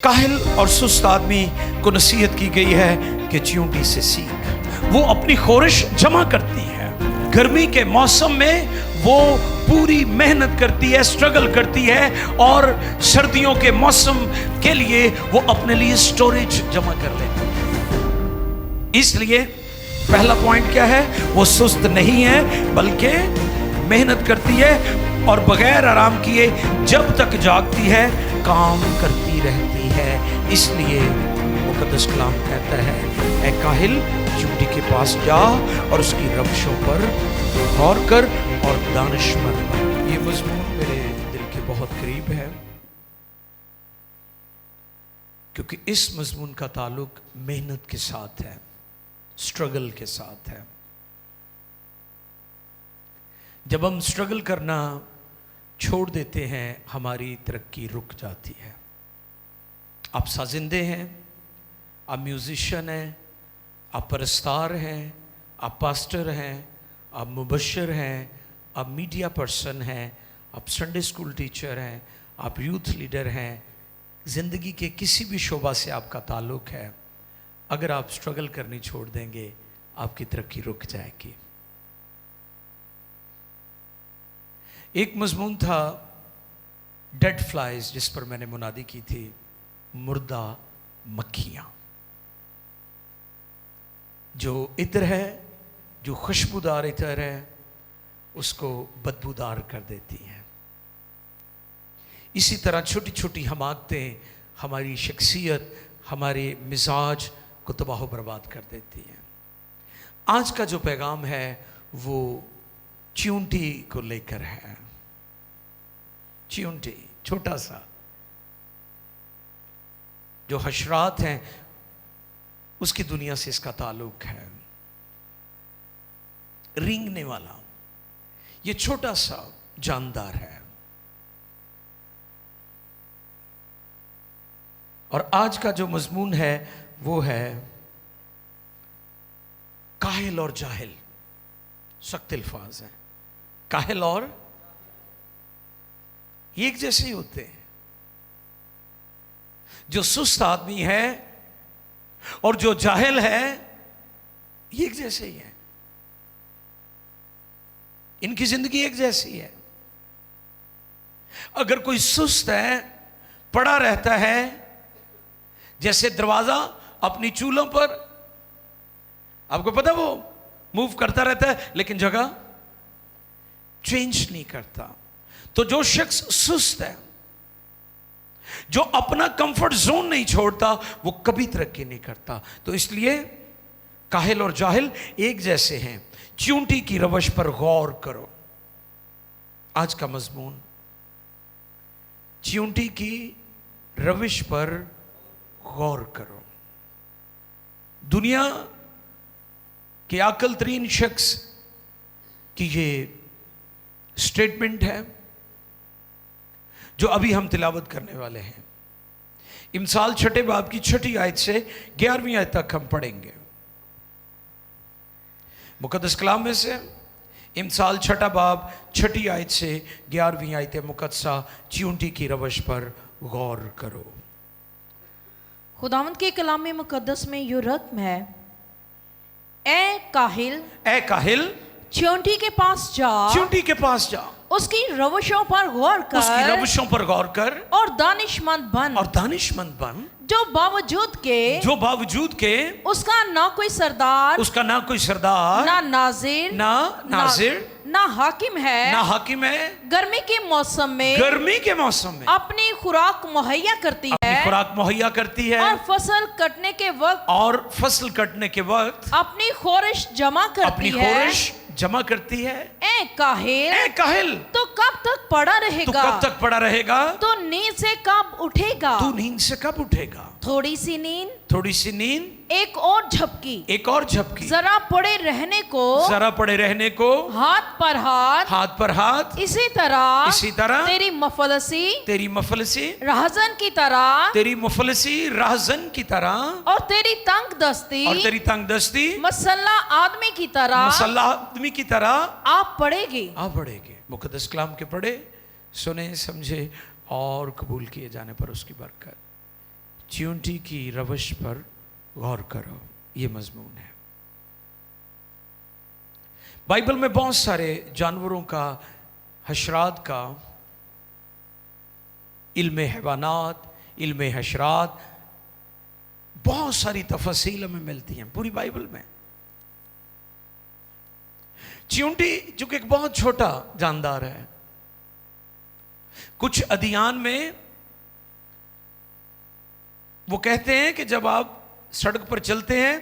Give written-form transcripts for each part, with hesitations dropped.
काहिल और सुस्त आदमी को नसीहत की गई है कि चींटी से सीख। वो अपनी ख़ोरिश जमा करती है। गर्मी के मौसम में वो पूरी मेहनत करती है, स्ट्रगल करती है, और सर्दियों के मौसम के लिए वो अपने लिए स्टोरेज जमा कर लेती है। इसलिए पहला पॉइंट क्या है? वो सुस्त नहीं है बल्कि मेहनत करती है और बगैर आराम किए जब तक जागती है काम करती रहती है। इसलिए मुक़द्दस कलाम कहता है, ऐ काहिल चींटी के पास जा और उसकी रविशों पर गौर कर और दानिशमंद बन। ये मज़मून मेरे दिल के बहुत करीब है क्योंकि इस मज़मून का ताल्लुक मेहनत के साथ है, स्ट्रगल के साथ है। जब हम स्ट्रगल करना छोड़ देते हैं हमारी तरक्की रुक जाती है। आप साजिंदे हैं, आप म्यूजिशियन हैं, आप परस्तार हैं, आप पास्टर हैं, आप मुबशर हैं, आप मीडिया पर्सन हैं, आप संडे स्कूल टीचर हैं, आप यूथ लीडर हैं। ज़िंदगी के किसी भी शोबा से आपका ताल्लुक़ है, अगर आप स्ट्रगल करनी छोड़ देंगे आपकी तरक्की रुक जाएगी। एक मज़मून था डेड फ्लाइज जिस पर मैंने मुनादी की थी, मुर्दा मक्खियाँ। जो इत्र है, जो खुशबूदार इत्र है, उसको बदबूदार कर देती हैं। इसी तरह छोटी छोटी हमाकतें हमारी शख्सियत, हमारे मिजाज को तबाह बर्बाद कर देती हैं। आज का जो पैगाम है वो चींटी को लेकर है। चींटी छोटा सा, जो हशरात हैं उसकी दुनिया से इसका ताल्लुक है। रेंगने वाला ये छोटा सा जानदार है। और आज का जो मजमून है वो है काहिल और जाहिल। सख्त अल्फाज हैं। काहिल और एक जैसे ही होते हैं। जो सुस्त आदमी है और जो जाहिल है ये एक जैसे ही है। इनकी जिंदगी एक जैसी है। अगर कोई सुस्त है, पड़ा रहता है, जैसे दरवाजा अपनी चूल्हों पर, आपको पता वो मूव करता रहता है लेकिन जगह चेंज नहीं करता। तो जो शख्स सुस्त है, जो अपना कंफर्ट जोन नहीं छोड़ता, वो कभी तरक्की नहीं करता। तो इसलिए काहिल और जाहिल एक जैसे हैं। चींटी की रवश पर गौर करो। आज का मजमून चींटी की रविश पर गौर करो। दुनिया के अक्ल तरीन शख्स की ये स्टेटमेंट है जो अभी हम तिलावत करने वाले हैं। इमसाल छठे बाब की छठी आयत से 11वीं आयत तक हम पढ़ेंगे। मुकद्दस कलाम में से इमसाल छठा बाब छठी आयत से 11वीं आयत मुकद्दसा चींटी की रवश पर गौर करो। खुदावंद के कलाम में मुकद्दस में यो रकम है, ए काहिल चींटी के पास जा, चींटी के पास जा, उसकी रविशों पर गौर कर, उसकी रविशों पर गौर कर और दानिशमंद बन, जो बावजूद के उसका ना कोई सरदार, ना नाजिर, ना हाकिम है, गर्मी के मौसम में अपनी खुराक मुहैया करती है, और फसल कटने के वक्त अपनी ख़ोरिश जमा करती है। ए काहिल तो कब तक पड़ा रहेगा? तो नींद से कब उठेगा? थोड़ी सी नींद एक और झपकी, जरा पड़े रहने को हाथ पर हाथ, इसी तरह तेरी मफलसी राहजन की तरह, और तेरी तंग दस्ती मसल्ला आदमी की तरह आप पढ़ेगी। मुकद्दस कलाम के पढ़े, सुने, समझे और कबूल किए जाने पर उसकी बरकत। चींटी की रवश पर गौर करो, ये मजमून है। बाइबल में बहुत सारे जानवरों का, हशरात का, इल्म हैवानात, इल्म हशरात, बहुत सारी तफसील हमें मिलती हैं पूरी बाइबल में। चींटी जो कि एक बहुत छोटा जानदार है, कुछ अदियान में वो कहते हैं कि जब आप सड़क पर चलते हैं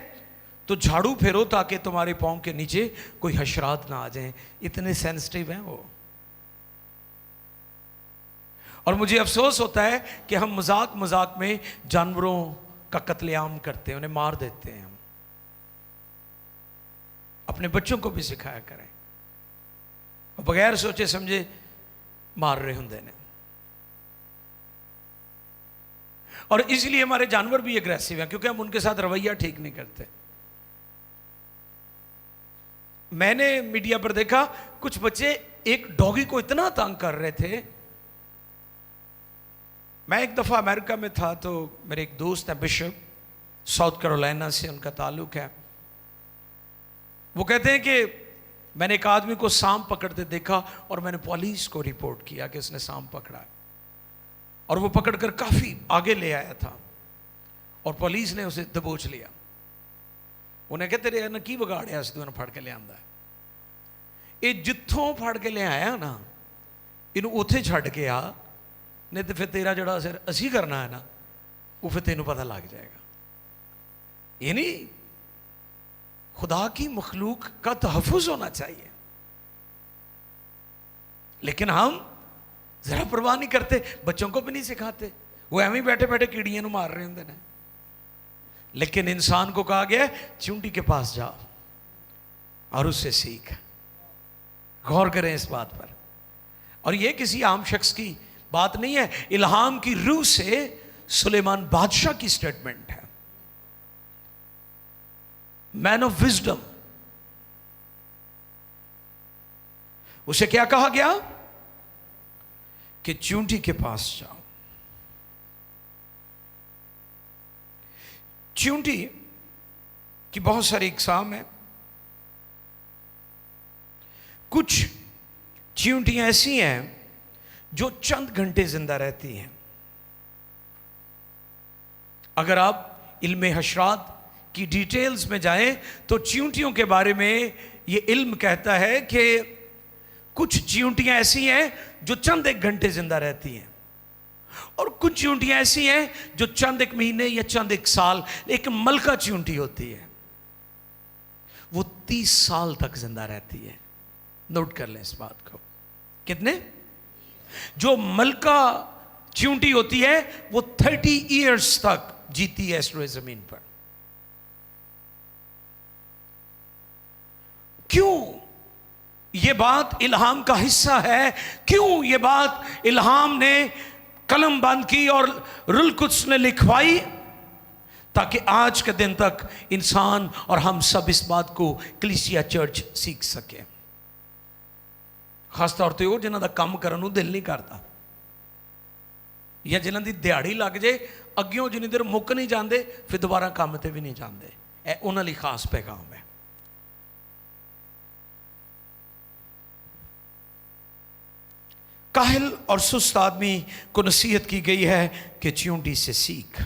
तो झाड़ू फेरो ताकि तुम्हारे पांव के नीचे कोई हशरात ना आ जाए। इतने सेंसिटिव हैं वो। और मुझे अफसोस होता है कि हम मजाक मजाक में जानवरों का कत्लेआम करते हैं, उन्हें मार देते हैं। हम अपने बच्चों को भी सिखाया करें, बगैर सोचे समझे मार रहे होंगे ने। और इसलिए हमारे जानवर भी एग्रेसिव हैं, क्योंकि हम उनके साथ रवैया ठीक नहीं करते। मैंने मीडिया पर देखा कुछ बच्चे एक डॉगी को इतना तंग कर रहे थे। मैं एक दफा अमेरिका में था तो मेरे एक दोस्त है बिशप, साउथ कैरोलिना से उनका ताल्लुक है। वो कहते हैं कि मैंने एक आदमी को सांप पकड़ते देखा और मैंने पुलिस को रिपोर्ट किया कि उसने सांप पकड़ा है, और वो पकड़कर काफी आगे ले आया था और पुलिस ने उसे दबोच लिया। उन्हें कहते रहे ना की बिगाड़िया तू फड़ के ले आंदा है। ये जिथों फड़ के ले आया ना, इनू उथे छड़ के आ, नहीं तो फिर तेरा जड़ा असर असी करना है ना, वो फिर तेनों पता लग जाएगा। ये नहीं, खुदा की मखलूक का तहफ़्फ़ुज़ होना चाहिए, लेकिन हम जरा परवाह नहीं करते, बच्चों को भी नहीं सिखाते। वो एवं बैठे बैठे कीड़ियां को मार रहे होंगे ने। लेकिन इंसान को कहा गया चींटी के पास जाओ और उससे सीख। गौर करें इस बात पर। और यह किसी आम शख्स की बात नहीं है, इल्हाम की रूह से सुलेमान बादशाह की स्टेटमेंट है। मैन ऑफ विजडम, उसे क्या कहा गया कि चींटी के पास जाओ। चींटी की बहुत सारी इकसाम है। कुछ चींटियां ऐसी हैं जो चंद घंटे जिंदा रहती हैं। अगर आप इल्म हशरात की डिटेल्स में जाएं तो चींटियों के बारे में यह इल्म कहता है कि कुछ चींटियां ऐसी हैं जो चंद एक घंटे जिंदा रहती हैं, और कुछ चींटियां ऐसी हैं जो चंद एक महीने या चंद एक साल। एक मलका चींटी होती है, वो 30 साल तक जिंदा रहती है। नोट कर लें इस बात को। कितने? जो मलका चींटी होती है वो 30 इयर्स तक जीती है इस जमीन पर। क्यों यह बात इल्हाम का हिस्सा है? क्यों यह बात इल्हाम ने कलम बंद की और रुल कुद्स ने लिखवाई? ताकि आज के दिन तक इंसान और हम सब इस बात को कलीसिया चर्च सीख सके। खास तौर पर वो जिन्हों का काम करने को दिल नहीं करता, या जिन्हों की दिहाड़ी लग जाए अग्यों जिन्नी देर मुक नहीं जाते फिर दोबारा काम ते भी नहीं जाते। यह उन्होंने लिए खास पैगाम है। काहिल और सुस्त आदमी को नसीहत की गई है कि चींटी से सीख।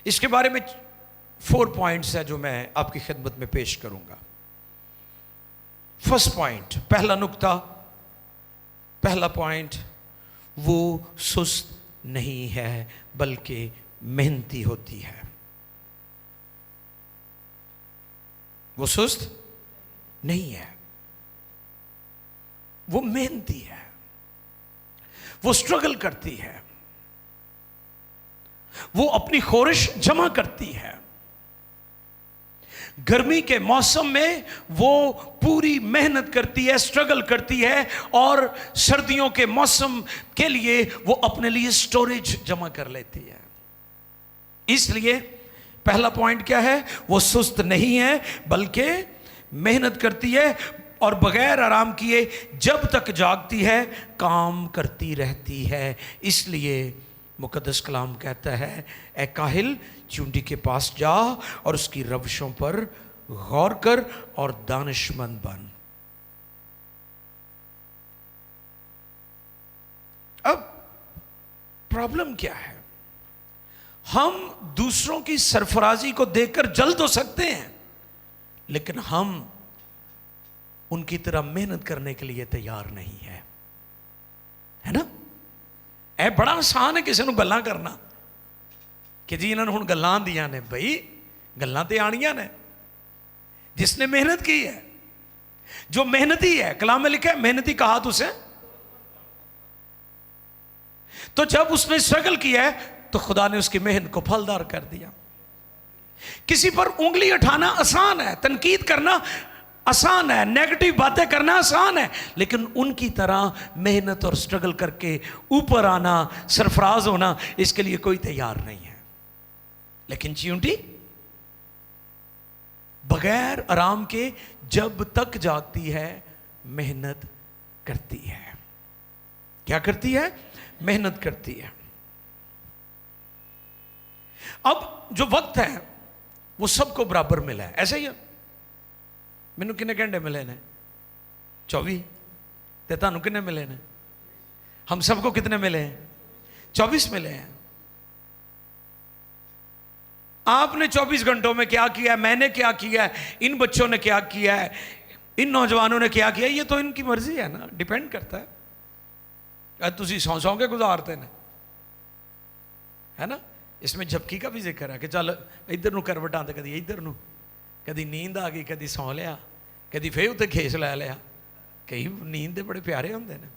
इसके बारे में 4 पॉइंट्स है जो मैं आपकी खिदमत में पेश करूंगा। फर्स्ट पॉइंट, पहला नुक्ता, पहला पॉइंट, वो सुस्त नहीं है बल्कि मेहनती होती है। वो सुस्त नहीं है, वो मेहनती है, वो स्ट्रगल करती है, वो अपनी ख़ोरिश जमा करती है। गर्मी के मौसम में वो पूरी मेहनत करती है, स्ट्रगल करती है, और सर्दियों के मौसम के लिए वो अपने लिए स्टोरेज जमा कर लेती है। इसलिए पहला पॉइंट क्या है? वो सुस्त नहीं है बल्कि मेहनत करती है। और बगैर आराम किए जब तक जागती है काम करती रहती है। इसलिए मुकद्दस कलाम कहता है, ए काहिल चूंटी के पास जा और उसकी रवशों पर गौर कर और दानिशमंद बन। अब प्रॉब्लम क्या है? हम दूसरों की सरफराजी को देखकर जल तो सकते हैं, लेकिन हम उनकी तरह मेहनत करने के लिए तैयार नहीं है ना? ए बड़ा आसान है किसी को गल्लां करना कि जी इन्होंने हुण गल्लां आंदियां ने। बई गल्लां ते आनियां ने जिसने मेहनत की है, जो मेहनती है। कलाम में लिखा है मेहनती कहा तुझसे। तो जब उसने स्ट्रगल किया है तो खुदा ने उसकी मेहनत को फलदार कर दिया। किसी पर उंगली उठाना आसान है, तनकीद करना आसान है, नेगेटिव बातें करना आसान है, लेकिन उनकी तरह मेहनत और स्ट्रगल करके ऊपर आना, सरफराज होना, इसके लिए कोई तैयार नहीं है। लेकिन चींटी बगैर आराम के जब तक जागती है मेहनत करती है। क्या करती है? मेहनत करती है। अब जो वक्त है वो सबको बराबर मिला है, ऐसा ही है। मैनू कितने घंटे मिले ने? 24। ते तुहानू कितने मिले ने? हम सबको कितने मिले हैं? 24 मिले हैं। आपने 24 घंटों में क्या किया है, मैंने क्या किया है, इन बच्चों ने क्या किया है, इन नौजवानों ने क्या किया, ये तो इनकी मर्जी है ना, डिपेंड करता है। तुसी सौ सौ के गुजारते ने, है ना? इसमें झपकी का भी जिक्र है कि चल इधर नूं करवट आते, कदी इधर नूं, कदी नींद आ गई, कदी सौ लिया, कदी फिर उत्ते खेस लै लिया। कई नींद दे बड़े प्यारे होंदे ने,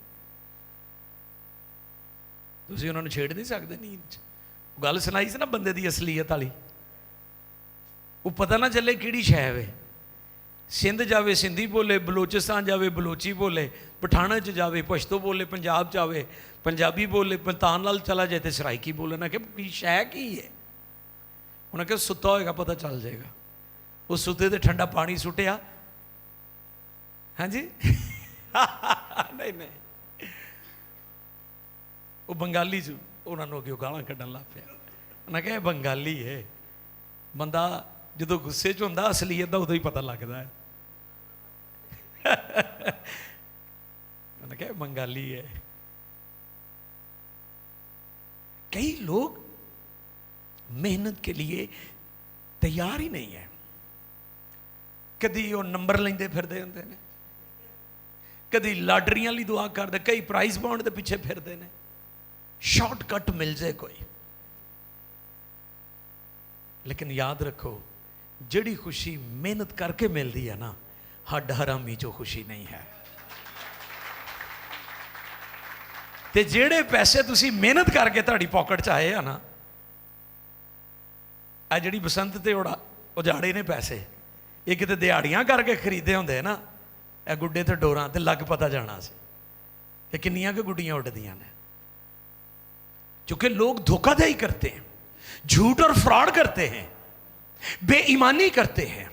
तुसीं उन्हां नूं छेड़ नहीं सकदे नींद च। गल सुनाई सी ना बंदे दी असलीयत वाली, वो पता ना चले किहड़ी शै वे। सिंध जावे सिंधी बोले, बलोचिस्तान जावे बलोची बोले, पठाना च जावे पश्तो बोले, पंजाब च आवे पंजाबी बोले, पलतान लाल चला जाए तो सराइकी बोले ना। कि शै की है? उन्हें कहा सुता होएगा पता चल जाएगा। वो सुते तो ठंडा पानी सुटिया। हाँ जी नहीं नहीं, वो बंगाली च उन्होंने अगे गालां कढ़न लग पिया। उन्हें कहा बंगाली है, बंदा जो गुस्से च होंदा असलीयत दा उदों ही पता लगता है। उन्हें कहा बंगाली है। कई लोग मेहनत के लिए तैयार ही नहीं है। कदी वो नंबर लेंदे फिरदे हुंदे ने, कदी लाटरियां लई दुआ करदे, कई प्राइज बॉन्ड दे पिछे फिरदे ने, शॉर्टकट मिल जाए कोई। लेकिन याद रखो, जिहड़ी खुशी मेहनत करके मिलती है ना, हड हरामी जो खुशी नहीं है। ते जेड़े पैसे तुसी मेहनत करके तुहाडी पॉकेट च आए हैं ना, आ जिहड़ी बसंत ते उजाड़े ने पैसे, ये किते दिहाड़ियां करके खरीदे होंदे ना, ए गुड्डे ते डोरां ते लग पता जाना सी कि किन्नियां के गुड्डियां उड्डदियां ने। क्योंकि लोग धोखाधड़ी करते हैं, झूठ और फ्रॉड करते हैं, बेईमानी करते हैं,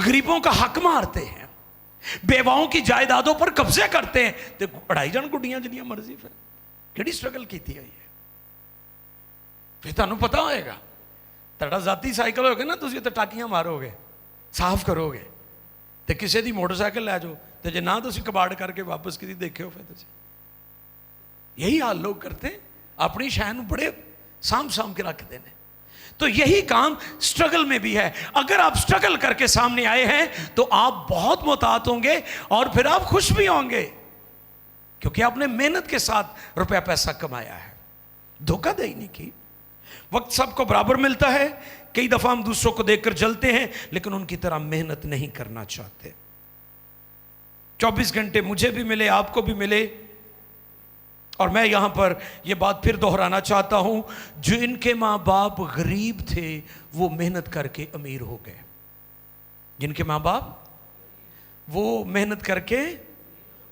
गरीबों का हक मारते हैं, बेवाओं की जायदादों पर कब्जे करते हैं। तो अड़ाई जान गुड्डियां जिन्नियां मर्जी, फिर किहड़ी स्ट्रगल की है? फिर तुहानूं पता होएगा, तुहाडा जाती साइकिल होगा ना, तुसीं उत्ते टाकियां मारोगे, साफ करोगे, तो किसी की मोटरसाइकिल लै जाओ, तो जे ना तुसीं कबाड़ करके वापस किसी देखे हो, फिर तुसीं यही हाल लोग करते हैं, अपनी शै नूं बड़े साम साम के रखते हैं। तो यही काम स्ट्रगल में भी है। अगर आप स्ट्रगल करके सामने आए हैं तो आप बहुत मोहतात होंगे और फिर आप खुश भी होंगे, क्योंकि आपने मेहनत के साथ रुपया पैसा कमाया है, धोखाधड़ी नहीं की। वक्त सबको बराबर मिलता है। कई दफा हम दूसरों को देखकर जलते हैं, लेकिन उनकी तरह मेहनत नहीं करना चाहते। 24 घंटे मुझे भी मिले, आपको भी मिले, और मैं यहां पर यह बात फिर दोहराना चाहता हूं, जो इनके मां बाप गरीब थे वो मेहनत करके अमीर हो गए। जिनके मां बाप वो मेहनत करके,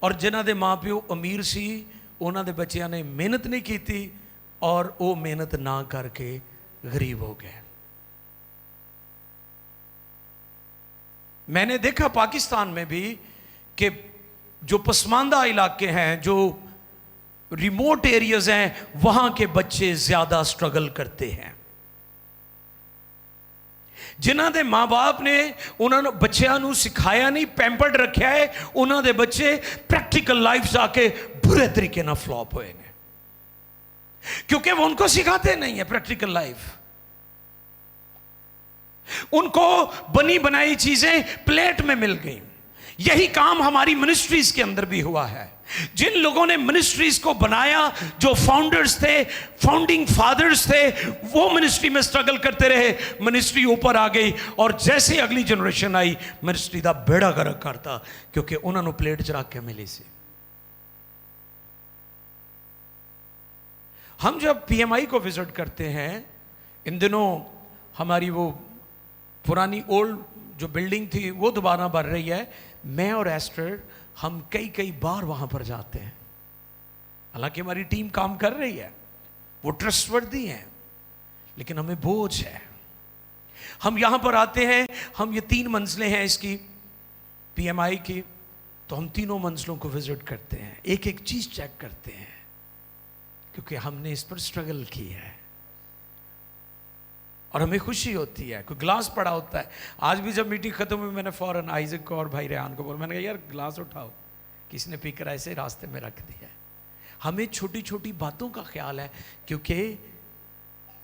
और जिन्हां दे मां प्यो अमीर सी, उन्हां दे बच्चियां ने मेहनत नहीं की थी और वो मेहनत ना करके गरीब हो गए। मैंने देखा पाकिस्तान में भी कि जो पसमानदा इलाके हैं, जो रिमोट एरियाज हैं, वहां के बच्चे ज्यादा स्ट्रगल करते हैं। जिन्हां दे माँ बाप ने उन्होंने बच्चों को सिखाया नहीं, पैंपर्ड रखा है, उन्होंने बच्चे प्रैक्टिकल लाइफ जाके बुरे तरीके ना फ्लॉप हुए ने, क्योंकि वो उनको सिखाते नहीं है प्रैक्टिकल लाइफ। उनको बनी बनाई चीजें प्लेट में मिल गई। यही काम हमारी मिनिस्ट्रीज के अंदर भी हुआ है। जिन लोगों ने मिनिस्ट्रीज को बनाया, जो फाउंडर्स थे, फाउंडिंग फादर्स थे, वो मिनिस्ट्री में स्ट्रगल करते रहे, मिनिस्ट्री ऊपर आ गई, और जैसे अगली जनरेशन आई मिनिस्ट्री दा बेड़ा गर्क करता, क्योंकि उन्होंने प्लेट च रख के मिली सी। हम जब PMI को विजिट करते हैं, इन दिनों हमारी वो पुरानी ओल्ड जो बिल्डिंग थी वो दोबारा बन रही है। मैं और एस्टर हम कई बार वहां पर जाते हैं। हालांकि हमारी टीम काम कर रही है, वो ट्रस्टवर्दी हैं, लेकिन हमें बोझ है। हम यहां पर आते हैं, हम ये 3 मंजिलें हैं इसकी PMI की, तो हम तीनों मंजिलों को विजिट करते हैं, एक एक चीज चेक करते हैं, क्योंकि हमने इस पर स्ट्रगल की है और हमें खुशी होती है। कोई ग्लास पड़ा होता है, आज भी जब मीटिंग खत्म हुई मैंने फौरन आइजक को और भाई रेहान को बोला, मैंने कहा यार ग्लास उठाओ, किसी ने पीकर ऐसे रास्ते में रख दिया। हमें छोटी छोटी बातों का ख्याल है, क्योंकि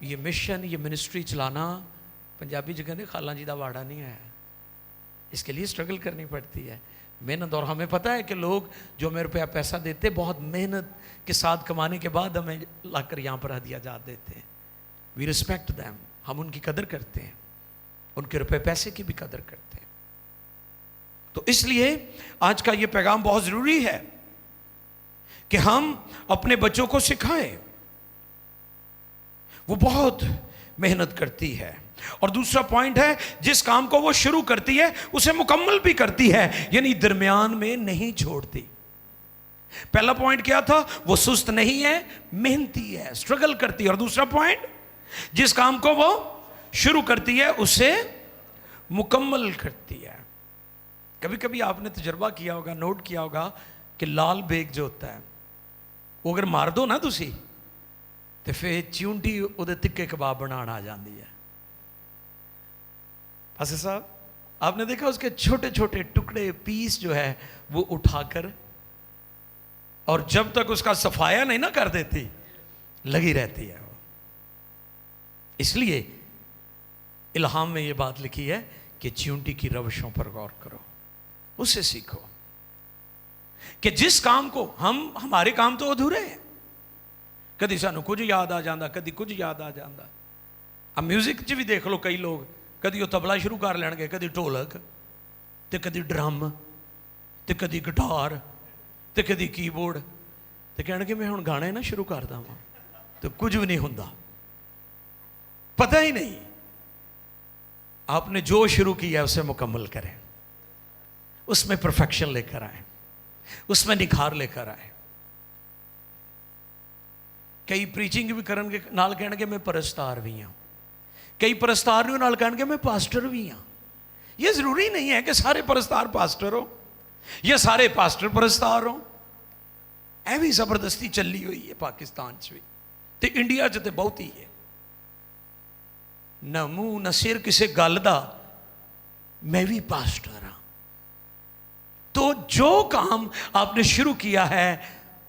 ये मिशन, ये मिनिस्ट्री चलाना पंजाबी जगह ने खाला जी का वाड़ा नहीं है, इसके लिए स्ट्रगल करनी पड़ती है, मेहनत। और हमें पता है कि लोग जो हमें रुपया पैसा देते, बहुत मेहनत के साथ कमाने के बाद हमें लाकर यहाँ पर हदिया जा देते हैं। वी रिस्पेक्ट दैम, हम उनकी कदर करते हैं, उनके रुपए पैसे की भी कदर करते हैं। तो इसलिए आज का ये पैगाम बहुत जरूरी है कि हम अपने बच्चों को सिखाएं। वो बहुत मेहनत करती है। और दूसरा पॉइंट है, जिस काम को वो शुरू करती है उसे मुकम्मल भी करती है, यानी दरमियान में नहीं छोड़ती। पहला पॉइंट क्या था? वो सुस्त नहीं है, मेहनती है, स्ट्रगल करती है। और दूसरा पॉइंट, जिस काम को वो शुरू करती है उसे मुकम्मल करती है। कभी कभी आपने तजर्बा किया होगा, नोट किया होगा कि लाल बेग जो होता है वो अगर मार दो ना तुसी, तो फिर चिऊंटी उहदे तिक्के कबाब बनाना आ जाती है। फासिल साहब, आपने देखा उसके छोटे छोटे टुकड़े, पीस जो है वो उठाकर, और जब तक उसका सफाया नहीं ना कर देती, लगी रहती है वो। इसलिए इल्हाम में ये बात लिखी है कि चिऊंटी की रवशों पर गौर करो, उससे सीखो कि जिस काम को हमारे काम तो अधूरे हैं, कभी सानू कुछ याद आ जाता, कभी कुछ याद आ जाता। अब म्यूजिक च भी देख लो, कई लोग कभी वो तबला शुरू कर लेंगे, कभी ढोलक, तो कभी ड्रम, तो कभी गिटार, तो कभी कीबोर्ड, तो कहणगे मैं हुण गाने ना शुरू कर दा, तो कुछ भी नहीं होंदा, पता ही नहीं। आपने जो शुरू किया उसे मुकम्मल करें, उसमें परफेक्शन लेकर आए, उसमें निखार लेकर आए। कई प्रीचिंग भी करनगे नाल कहणगे मैं परस्तार भी हाँ, कई परस्तार नाल कहणगे मैं पास्टर भी हाँ। ये जरूरी नहीं है कि सारे परस्तार पास्टर हो या सारे पास्टर परस्तार हो। ऐ भी जबरदस्ती चली हुई है पाकिस्तान च भी, ते इंडिया च ते बहुत ही है। न मुंह न सिर किसी गल दा, मैं भी पास्टर हाँ। तो जो काम आपने शुरू किया है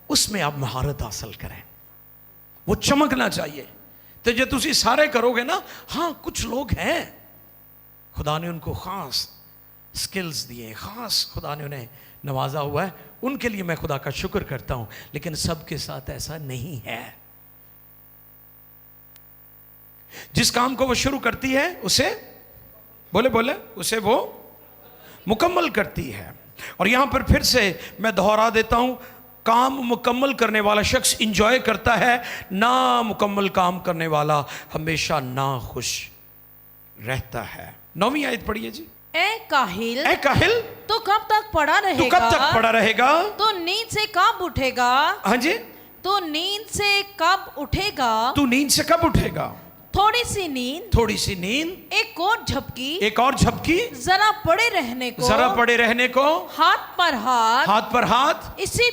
उसमें आप महारत हासिल करें, वो चमकना चाहिए। तो जो तुसी सारे करोगे ना, हाँ कुछ लोग हैं खुदा ने उनको खास स्किल्स दिए, खास खुदा ने उन्हें नवाजा हुआ है, उनके लिए मैं खुदा का शुक्र करता हूं, लेकिन सबके साथ ऐसा नहीं है। जिस काम को वो शुरू करती है उसे बोले उसे वो मुकम्मल करती है। और यहां पर फिर से मैं दोहरा देता हूं, काम मुकम्मल करने वाला शख्स इंजॉय करता है, ना मुकम्मल काम करने वाला हमेशा ना खुश रहता है। 9वीं आयत पढ़िए जी। ए काहिल तो कब तक पड़ा रहेगा? तो कब तक पड़ा रहेगा? तो नींद से कब उठेगा? हाँ जी, तो नींद से कब उठेगा? तू नींद से कब उठेगा? थोड़ी सी नींद, एक और झपकी, जरा पड़े रहने को, हाथ पर हाथ, इसी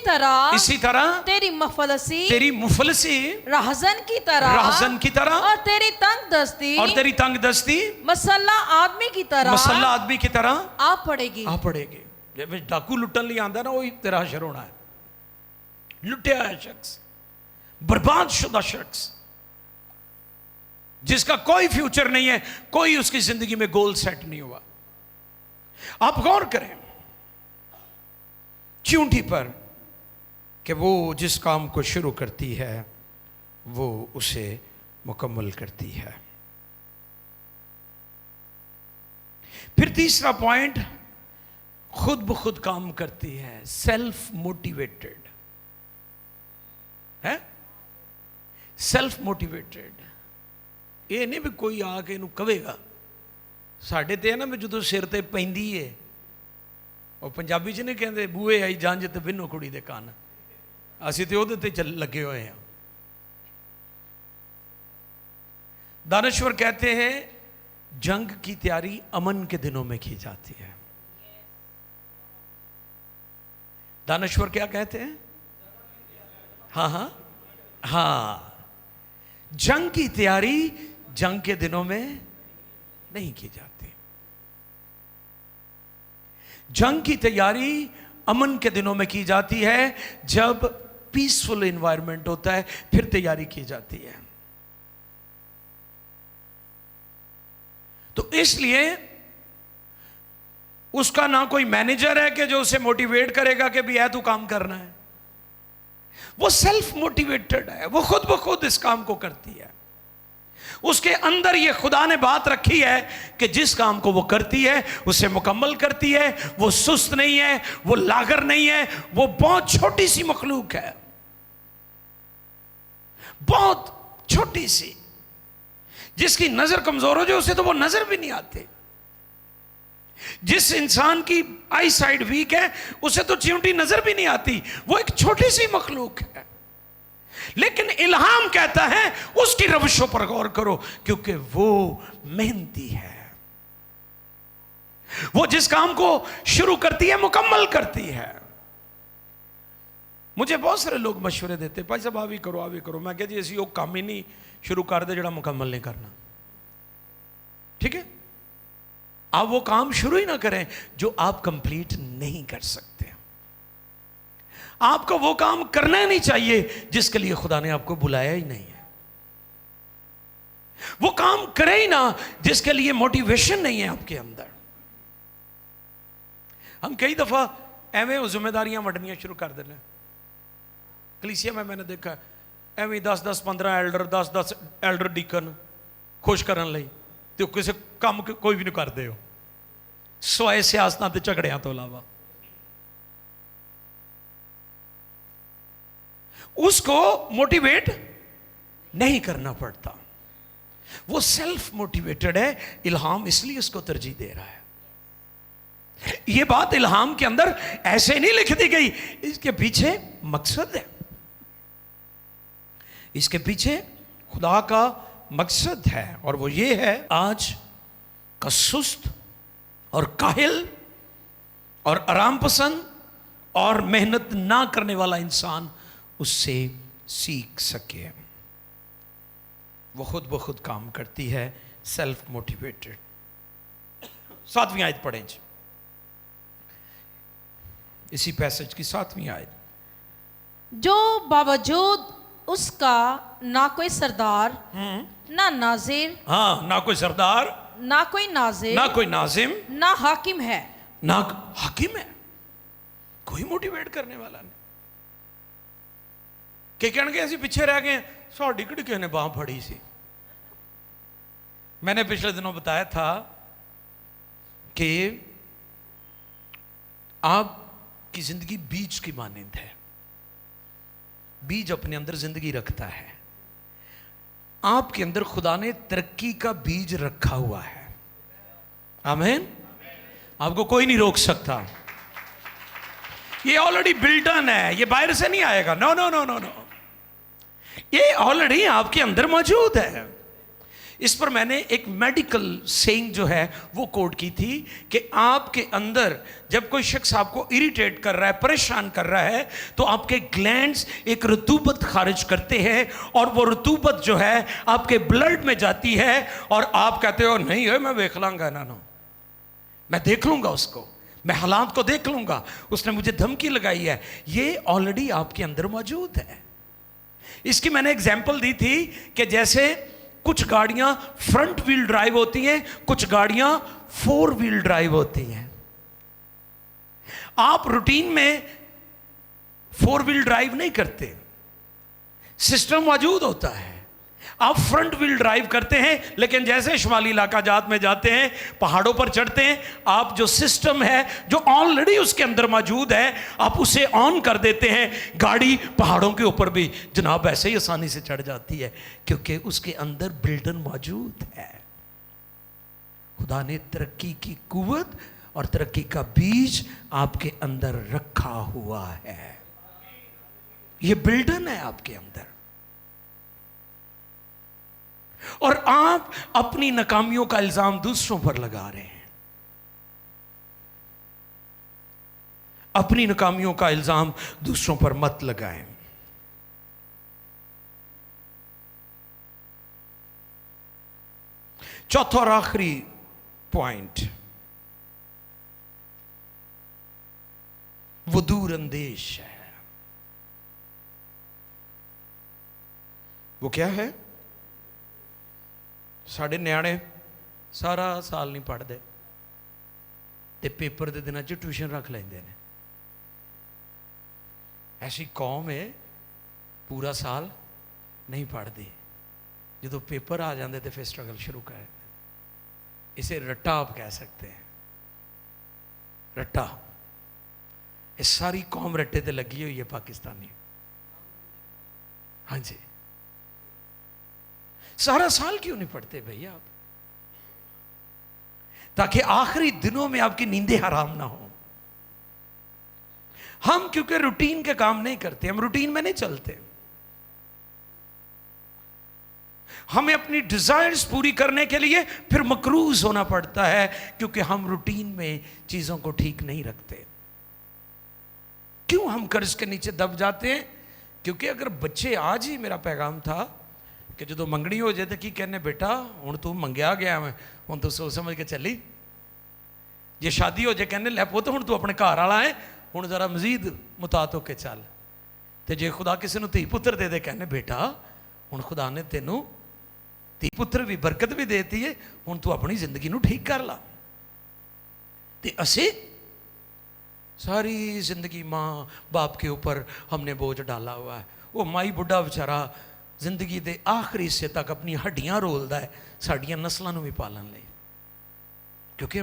तरह तेरी मुफलसी राहजन की तरह, और तेरी तंग दस्ती मसल्ला आदमी की तरह आ पड़ेगी। जब डाकू लुटन लिए आंदा ना, वही तेरा हशर होना है। लुटिया है शख्स, बर्बाद शुदा शख्स, जिसका कोई फ्यूचर नहीं है, कोई उसकी जिंदगी में गोल सेट नहीं हुआ। आप गौर करें चींटी पर कि वो जिस काम को शुरू करती है वो उसे मुकम्मल करती है। फिर तीसरा पॉइंट, खुद ब खुद काम करती है, सेल्फ मोटिवेटेड है। सेल्फ मोटिवेटेड ये नहीं भी कोई आके इनू कहेगा। साढ़े ते है ना, मैं जो सिर ते पैंदी है, और पंजाबी च नहीं कहते बूहे आई जंज ते बिन्नो कुड़ी दे कान, असीं ते ओहदे ते लगे हुए हैं। दानश्वर कहते हैं जंग की तैयारी अमन के दिनों में की जाती है। दानश्वर क्या कहते हैं? हाँ, जंग की तैयारी जंग के दिनों में नहीं की जाती। जंग की तैयारी अमन के दिनों में की जाती है, जब पीसफुल एनवायरनमेंट होता है, फिर तैयारी की जाती है। तो इसलिए उसका ना कोई मैनेजर है कि जो उसे मोटिवेट करेगा कि भी है तू काम करना है। वो सेल्फ मोटिवेटेड है, वो खुद ब खुद इस काम को करती है। उसके अंदर ये खुदा ने बात रखी है कि जिस काम को वो करती है उसे मुकम्मल करती है। वो सुस्त नहीं है, वो लागर नहीं है, वो बहुत छोटी सी मखलूक है, बहुत छोटी सी, जिसकी नजर कमजोर हो जाए उसे तो वो नजर भी नहीं आते। जिस इंसान की आई साइड वीक है उसे तो चींटी नजर भी नहीं आती, वो एक छोटी सी मखलूक है। लेकिन इल्हाम कहता है उसकी रविशों पर गौर करो, क्योंकि वो मेहनती है। वो जिस काम को शुरू करती है मुकम्मल करती है। मुझे बहुत सारे लोग मशवरे देते, भाई साहब आ भी करो। मैं कहती ऐसी वो काम ही नहीं शुरू कर दे जो मुकम्मल नहीं करना। ठीक है, आप वो काम शुरू ही ना करें जो आप कंप्लीट नहीं कर सकते। आपको वो काम करना ही नहीं चाहिए जिसके लिए खुदा ने आपको बुलाया ही नहीं है। वो काम करे ही ना जिसके लिए मोटिवेशन नहीं है आपके अंदर। हम कई दफा एवं जिम्मेदारियां वंडनियां शुरू कर देना। कलीसिया में मैंने देखा एवं 10-10, 15 एल्डर, 10-10 एल्डर डीकन खुश करने लई तो किसी काम कोई भी नहीं करते हो, सिवाय सियासतां ते झगड़ियां तो इलावा। उसको मोटिवेट नहीं करना पड़ता, वो सेल्फ मोटिवेटेड है। इल्हाम इसलिए उसको तरजीह दे रहा है। ये बात इल्हाम के अंदर ऐसे नहीं लिख दी गई, इसके पीछे मकसद है, इसके पीछे खुदा का मकसद है। और वो ये है, आज का सुस्त और काहिल और आराम पसंद और मेहनत ना करने वाला इंसान उससे सीख सके। वो खुद ब खुद काम करती है, सेल्फ मोटिवेटेड। 7वीं आयत पढ़ें जी, इसी पैसेज की 7वीं आयत। जो बावजूद उसका ना कोई सरदार, ना नाजिर, हाँ, ना कोई सरदार, ना कोई नाजिर, ना कोई नाजिम, ना हाकिम है, ना हाकिम है, कोई मोटिवेट करने वाला नहीं। कि कहणगे असीं पिछे रह गए, साडी किहड़ी किसी ने बांह फड़ी सी। मैंने पिछले दिनों बताया था कि आपकी जिंदगी बीज की मानंद है। बीज अपने अंदर जिंदगी रखता है। आपके अंदर खुदा ने तरक्की का बीज रखा हुआ है। आमीन। आपको कोई नहीं रोक सकता, ये ऑलरेडी बिल्डन है, ये बाहर से नहीं आएगा। No no no no no, ये ऑलरेडी आपके अंदर मौजूद है। इस पर मैंने एक मेडिकल सेइंग जो है वो कोट की थी कि आपके अंदर जब कोई शख्स आपको इरिटेट कर रहा है, परेशान कर रहा है, तो आपके ग्लैंड्स एक रतूबत खारिज करते हैं और वो रतूबत जो है आपके ब्लड में जाती है और आप कहते हो नहीं है मैं देख लांगा ना, मैं देख लूंगा उसको, मैं हालात को देख लूंगा, उसने मुझे धमकी लगाई है। ये ऑलरेडी आपके अंदर मौजूद है। इसकी मैंने एग्जाम्पल दी थी कि जैसे कुछ गाड़ियां फ्रंट व्हील ड्राइव होती हैं, कुछ गाड़ियां 4 व्हील ड्राइव होती हैं। आप रूटीन में 4 व्हील ड्राइव नहीं करते, सिस्टम मौजूद होता है। आप फ्रंट व्हील ड्राइव करते हैं, लेकिन जैसे शुमाली इलाका जात में जाते हैं, पहाड़ों पर चढ़ते हैं, आप जो सिस्टम है जो ऑलरेडी उसके अंदर मौजूद है आप उसे ऑन कर देते हैं, गाड़ी पहाड़ों के ऊपर भी जनाब ऐसे ही आसानी से चढ़ जाती है, क्योंकि उसके अंदर बिल्डन मौजूद है। खुदा ने तरक्की की कुव्वत और तरक्की का बीज आपके अंदर रखा हुआ है। यह बिल्डन है आपके अंदर। और आप अपनी नाकामियों का इल्जाम दूसरों पर लगा रहे हैं। अपनी नाकामियों का इल्जाम दूसरों पर मत लगाएं। चौथा और आखिरी पॉइंट, वो दूर अंदेश है। वो क्या है? साढ़े न्याणे सारा साल नहीं पढ़ते ते पेपर के दिनों ट्यूशन रख लेंगे ने। ऐसी कौम है पूरा साल नहीं पढ़ती, जो पेपर आ जाते तो फिर स्ट्रगल शुरू कर देते। इसे रट्टा आप कह सकते हैं, रट्टा। ये सारी कौम रट्टे ते लगी हुई है पाकिस्तानी। हाँ जी, सारा साल क्यों नहीं पढ़ते भैया आप? ताकि आखिरी दिनों में आपकी नींदें हराम ना हो। हम क्योंकि रूटीन के काम नहीं करते, हम रूटीन में नहीं चलते। हमें अपनी डिजायर्स पूरी करने के लिए फिर मकरूज होना पड़ता है, क्योंकि हम रूटीन में चीजों को ठीक नहीं रखते। क्यों हम कर्ज के नीचे दब जाते हैं? क्योंकि अगर बच्चे, आज ही मेरा पैगाम था कि जो मंगनी हो जाए तो की कहने बेटा हुण तू मंगया गया मैं, हुण तू सोच समझ के चली। जे शादी हो जाए कहने लै पुत्त हुण तू अपने घर वाला है, हुण जरा मजीद मुतात होके चल। तो जे खुदा किसी को धी पुत्र दे दे कहने बेटा हुण खुदा ने तेनू धी पुत्र भी बरकत भी देती है, हुण तू अपनी जिंदगी नू ठीक कर ला। ते असी सारी जिंदगी माँ बाप के ऊपर हमने बोझ डाला हुआ है। वो माई बुढ़ा बेचारा जिंदगी के आखिरी हिस्से तक अपनी हड्डियां रोलता है साड़ियां नस्लों भी पालन ले, क्योंकि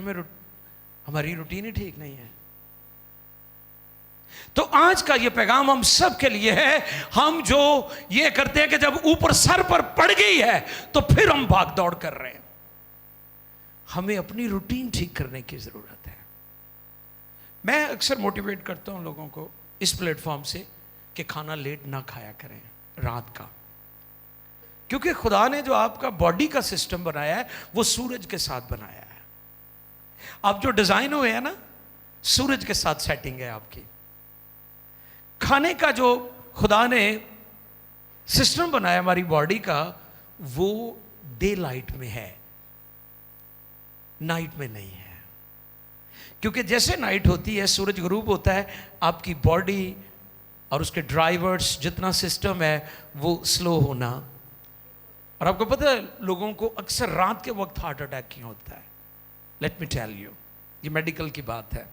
हमारी रूटीन ही ठीक नहीं है। तो आज का ये पैगाम हम सब के लिए है। हम जो ये करते हैं कि जब ऊपर सर पर पड़ गई है तो फिर हम भाग दौड़ कर रहे हैं। हमें अपनी रूटीन ठीक करने की जरूरत है। मैं अक्सर मोटिवेट करता हूं लोगों को इस प्लेटफॉर्म से कि खाना लेट ना खाया करें रात का, क्योंकि खुदा ने जो आपका बॉडी का सिस्टम बनाया है वो सूरज के साथ बनाया है। आप जो डिजाइन हुए हैं ना, सूरज के साथ सेटिंग है आपकी। खाने का जो खुदा ने सिस्टम बनाया हमारी बॉडी का, वो डे लाइट में है, नाइट में नहीं है। क्योंकि जैसे नाइट होती है, सूरज गुरूब होता है, आपकी बॉडी और उसके ड्राइवर्स जितना सिस्टम है वो स्लो होना। और आपको पता है लोगों को अक्सर रात के वक्त हार्ट अटैक क्यों होता है? लेट मी टेल यू, ये मेडिकल की बात है।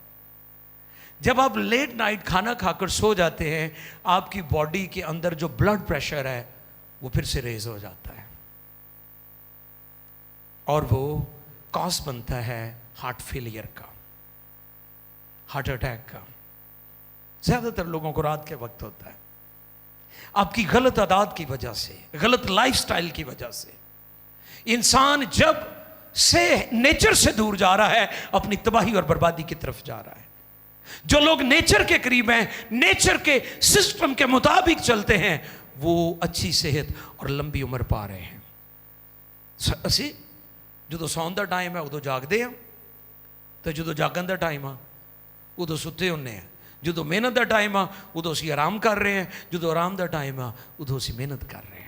जब आप लेट नाइट खाना खाकर सो जाते हैं, आपकी बॉडी के अंदर जो ब्लड प्रेशर है वो फिर से रेज हो जाता है और वो कॉज बनता है हार्ट फेलियर का, हार्ट अटैक का। ज्यादातर लोगों को रात के वक्त होता है, आपकी गलत आदत की वजह से, गलत लाइफस्टाइल की वजह से। इंसान जब से नेचर से दूर जा रहा है, अपनी तबाही और बर्बादी की तरफ जा रहा है। जो लोग नेचर के करीब हैं, नेचर के सिस्टम के मुताबिक चलते हैं, वो अच्छी सेहत और लंबी उम्र पा रहे हैं। ਅਸੀਂ ਜਦੋਂ ਸੌਣ ਦਾ ਟਾਈਮ ਹੈ ਉਦੋਂ ਜਾਗਦੇ ਹਾਂ, ਤੇ ਜਦੋਂ ਜਾਗਣ ਦਾ ਟਾਈਮ ਆ ਉਦੋਂ ਸੁੱਤੇ ਹੁੰਨੇ ਆ। ਜਦੋਂ ਮਿਹਨਤ ਦਾ ਟਾਈਮ ਆ ਉਦੋਂ ਅਸੀਂ ਆਰਾਮ ਕਰ ਰਹੇ ਹਾਂ, ਜਦੋਂ ਆਰਾਮ ਦਾ ਟਾਈਮ ਆ उਦੋਂ ਅਸੀਂ ਮਿਹਨत कर रहे हैं।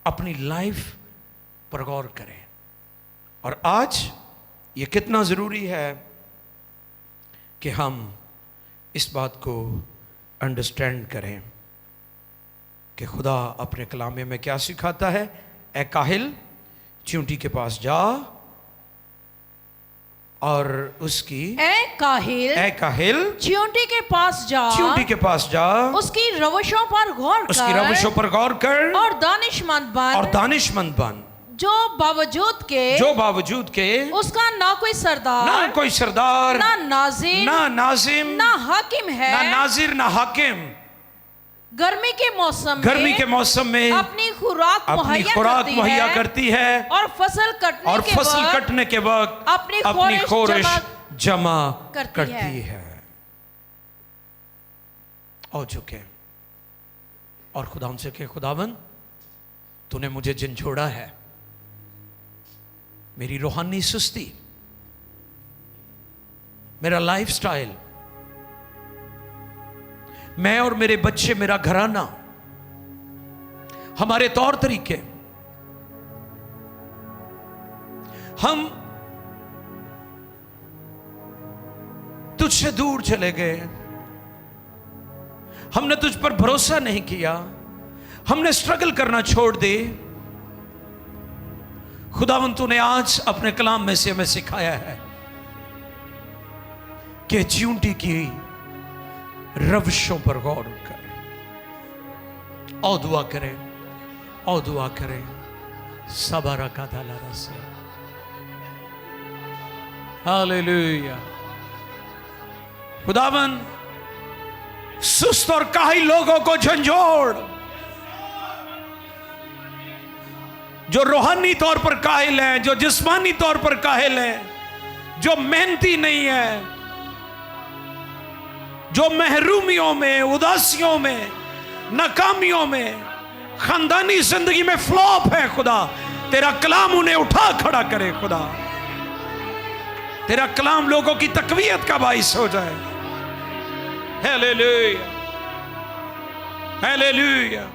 अपनी लाइफ पर गौर करें। और आज ये कितना ज़रूरी है कि हम इस बात को अंडरस्टैंड करें कि खुदा अपने कलामे में क्या सिखाता है। ए काहिल, चींटी के पास जा और उसकी ए काहिल चींटी के पास जा, चींटी के पास जा, उसकी रवशों पर गौर कर, उसकी रवशों पर गौर कर, और दानिशमंद बन, जो बावजूद के उसका ना कोई सरदार, ना नाजिम, ना हाकिम है, ना नाजिर ना हाकिम, गर्मी के मौसम में अपनी खुराक मुहैया करती है, और फसल कटने के वक्त अपनी खोरिश जमा करती है। और झुके और खुदा उनसे कहे, खुदावन तूने मुझे झंझोड़ा है, मेरी रूहानी सुस्ती, मेरा लाइफस्टाइल, मैं और मेरे बच्चे, मेरा घराना, हमारे तौर तरीके, हम तुझसे दूर चले गए, हमने तुझ पर भरोसा नहीं किया, हमने स्ट्रगल करना छोड़ दे। खुदावंद तूने आज अपने कलाम में से हमें सिखाया है कि चींटी की रवशों पर गौर करें और दुआ करें सबरा का दाला से। हालेलुया। खुदावन सुस्त और काहिल लोगों को झंझोड़, जो रूहानी तौर पर काहिल हैं, जो जिस्मानी तौर पर काहिल हैं, जो मेहनती नहीं है, जो महरूमियों में, उदासियों में, नाकामियों में, खानदानी जिंदगी में फ्लॉप है, खुदा तेरा कलाम उन्हें उठा खड़ा करे। खुदा तेरा कलाम लोगों की तकवीयत का बाइस हो जाए। Hallelujah, hallelujah.